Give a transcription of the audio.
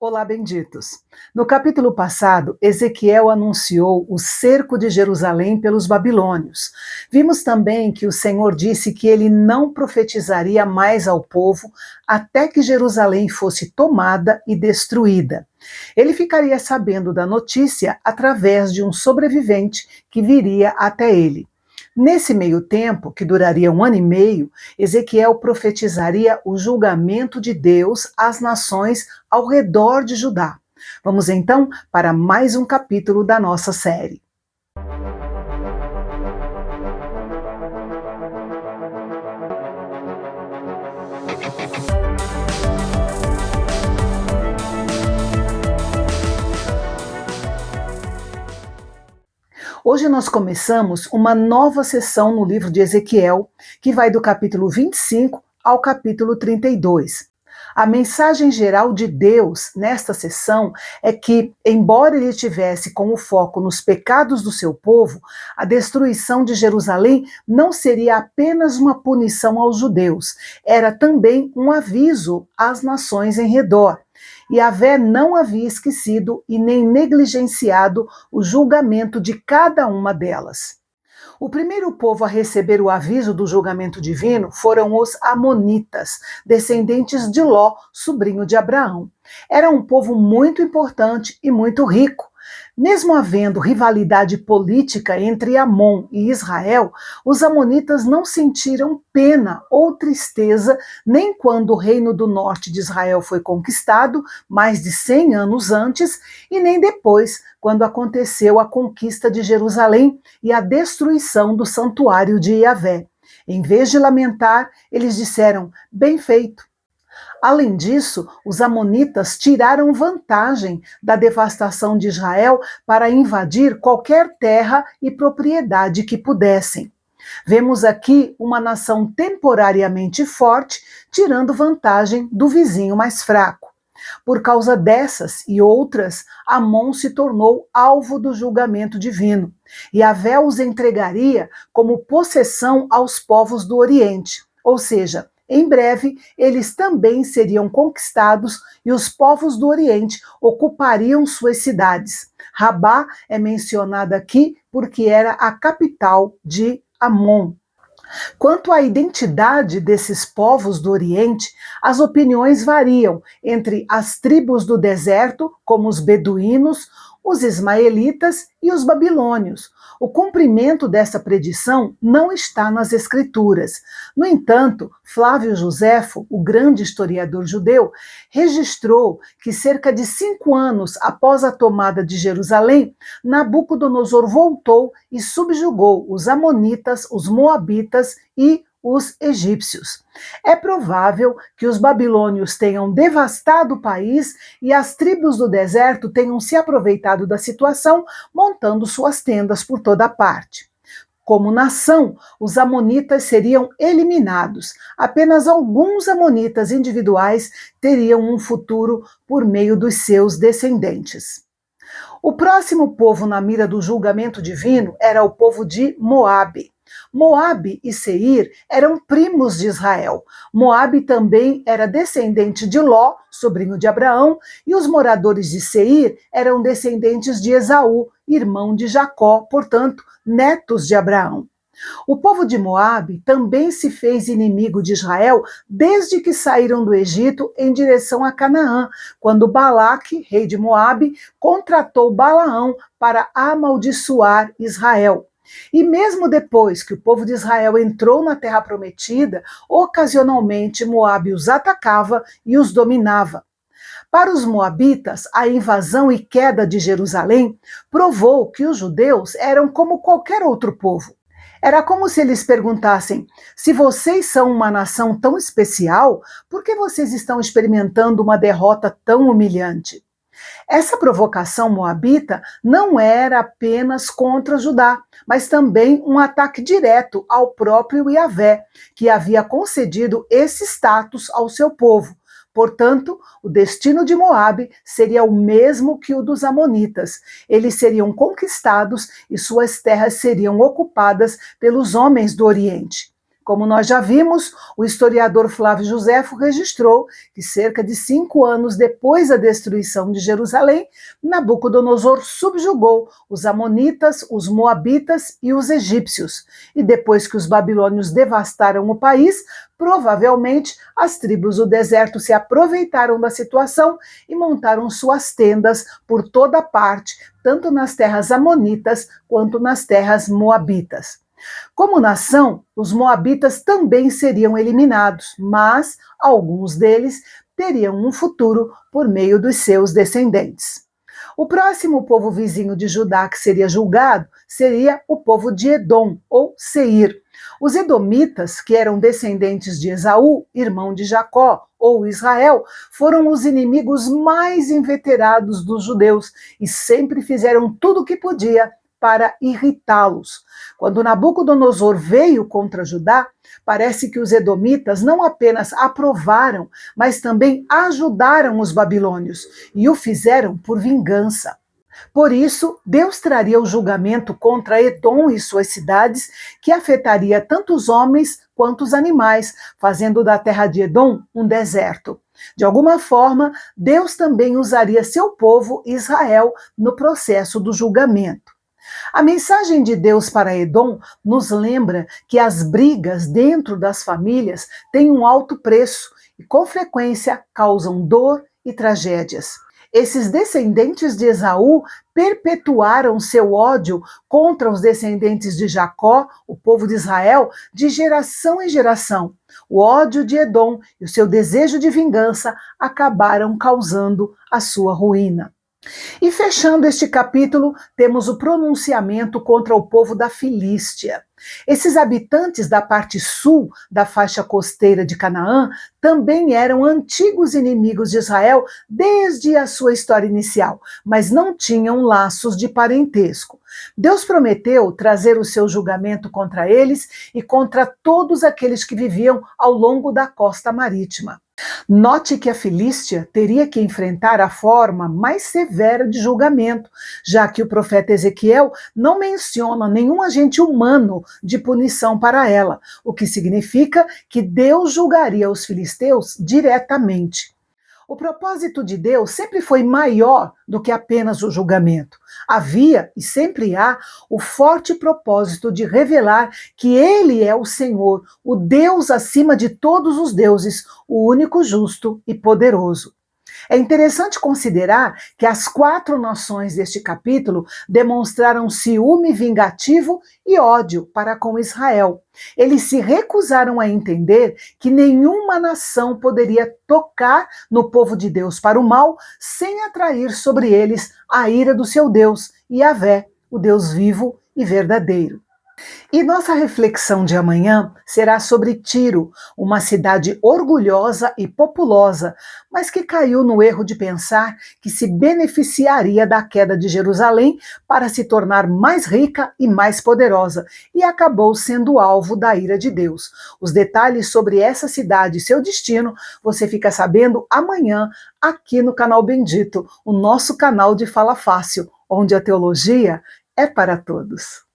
Olá, benditos. No capítulo passado, Ezequiel anunciou o cerco de Jerusalém pelos babilônios. Vimos também que o Senhor disse que ele não profetizaria mais ao povo até que Jerusalém fosse tomada e destruída. Ele ficaria sabendo da notícia através de um sobrevivente que viria até ele. Nesse meio tempo, que duraria 1 ano e meio, Ezequiel profetizaria o julgamento de Deus às nações ao redor de Judá. Vamos então para mais um capítulo da nossa série. Hoje nós começamos uma nova sessão no livro de Ezequiel, que vai do capítulo 25 ao capítulo 32. A mensagem geral de Deus nesta sessão é que, embora ele tivesse como foco nos pecados do seu povo, a destruição de Jerusalém não seria apenas uma punição aos judeus, era também um aviso às nações em redor. E Yahvé não havia esquecido e nem negligenciado o julgamento de cada uma delas. O primeiro povo a receber o aviso do julgamento divino foram os Amonitas, descendentes de Ló, sobrinho de Abraão. Era um povo muito importante e muito rico. Mesmo havendo rivalidade política entre Amon e Israel, os amonitas não sentiram pena ou tristeza nem quando o reino do norte de Israel foi conquistado, mais de 100 anos antes, e nem depois, quando aconteceu a conquista de Jerusalém e a destruição do santuário de Yahvé. Em vez de lamentar, eles disseram: bem feito. Além disso, os amonitas tiraram vantagem da devastação de Israel para invadir qualquer terra e propriedade que pudessem. Vemos aqui uma nação temporariamente forte tirando vantagem do vizinho mais fraco. Por causa dessas e outras, Amon se tornou alvo do julgamento divino. Yahvé os entregaria como possessão aos povos do Oriente, ou seja, em breve, eles também seriam conquistados e os povos do Oriente ocupariam suas cidades. Rabá é mencionada aqui porque era a capital de Amon. Quanto à identidade desses povos do Oriente, as opiniões variam entre as tribos do deserto, como os beduínos, os ismaelitas e os babilônios. O cumprimento dessa predição não está nas Escrituras. No entanto, Flávio Joséfo, o grande historiador judeu, registrou que cerca de 5 anos após a tomada de Jerusalém, Nabucodonosor voltou e subjugou os amonitas, os moabitas e os egípcios. É provável que os babilônios tenham devastado o país e as tribos do deserto tenham se aproveitado da situação, montando suas tendas por toda parte. Como nação, os amonitas seriam eliminados. Apenas alguns amonitas individuais teriam um futuro por meio dos seus descendentes. O próximo povo na mira do julgamento divino era o povo de Moabe. Moabe e Seir eram primos de Israel. Moabe também era descendente de Ló, sobrinho de Abraão, e os moradores de Seir eram descendentes de Esaú, irmão de Jacó, portanto, netos de Abraão. O povo de Moabe também se fez inimigo de Israel desde que saíram do Egito em direção a Canaã, quando Balaque, rei de Moabe, contratou Balaão para amaldiçoar Israel. E mesmo depois que o povo de Israel entrou na terra prometida, ocasionalmente Moabe os atacava e os dominava. Para os moabitas, a invasão e queda de Jerusalém provou que os judeus eram como qualquer outro povo. Era como se eles perguntassem: se vocês são uma nação tão especial, por que vocês estão experimentando uma derrota tão humilhante? Essa provocação moabita não era apenas contra Judá, mas também um ataque direto ao próprio Yahvé, que havia concedido esse status ao seu povo. Portanto, o destino de Moabe seria o mesmo que o dos amonitas. Eles seriam conquistados e suas terras seriam ocupadas pelos homens do Oriente. como nós já vimos, o historiador Flávio Joséfo registrou que cerca de 5 anos depois da destruição de Jerusalém, Nabucodonosor subjugou os amonitas, os moabitas e os egípcios. E depois que os babilônios devastaram o país, provavelmente as tribos do deserto se aproveitaram da situação e montaram suas tendas por toda parte, tanto nas terras amonitas quanto nas terras moabitas. Como nação, os moabitas também seriam eliminados, mas alguns deles teriam um futuro por meio dos seus descendentes. O próximo povo vizinho de Judá que seria julgado seria o povo de Edom, ou Seir. Os edomitas, que eram descendentes de Esaú, irmão de Jacó, ou Israel, foram os inimigos mais inveterados dos judeus e sempre fizeram tudo o que podia para irritá-los. Quando Nabucodonosor veio contra Judá, parece que os edomitas não apenas aprovaram, mas também ajudaram os babilônios e o fizeram por vingança. Por isso, Deus traria o julgamento contra Edom e suas cidades, que afetaria tanto os homens quanto os animais, fazendo da terra de Edom um deserto. De alguma forma, Deus também usaria seu povo, Israel, no processo do julgamento. A mensagem de Deus para Edom nos lembra que as brigas dentro das famílias têm um alto preço e, com frequência, causam dor e tragédias. Esses descendentes de Esaú perpetuaram seu ódio contra os descendentes de Jacó, o povo de Israel, de geração em geração. O ódio de Edom e o seu desejo de vingança acabaram causando a sua ruína. E fechando este capítulo, temos o pronunciamento contra o povo da Filístia. Esses habitantes da parte sul da faixa costeira de Canaã também eram antigos inimigos de Israel desde a sua história inicial, mas não tinham laços de parentesco. Deus prometeu trazer o seu julgamento contra eles e contra todos aqueles que viviam ao longo da costa marítima. Note que a Filístia teria que enfrentar a forma mais severa de julgamento, já que o profeta Ezequiel não menciona nenhum agente humano de punição para ela, o que significa que Deus julgaria os filisteus diretamente. O propósito de Deus sempre foi maior do que apenas o julgamento. Havia e sempre há o forte propósito de revelar que Ele é o Senhor, o Deus acima de todos os deuses, o único justo e poderoso. É interessante considerar que as 4 nações deste capítulo demonstraram ciúme vingativo e ódio para com Israel. Eles se recusaram a entender que nenhuma nação poderia tocar no povo de Deus para o mal sem atrair sobre eles a ira do seu Deus, Yahvé, o Deus vivo e verdadeiro. E nossa reflexão de amanhã será sobre Tiro, uma cidade orgulhosa e populosa, mas que caiu no erro de pensar que se beneficiaria da queda de Jerusalém para se tornar mais rica e mais poderosa, e acabou sendo alvo da ira de Deus. Os detalhes sobre essa cidade e seu destino você fica sabendo amanhã aqui no Canal Bendito, o nosso canal de Fala Fácil, onde a teologia é para todos.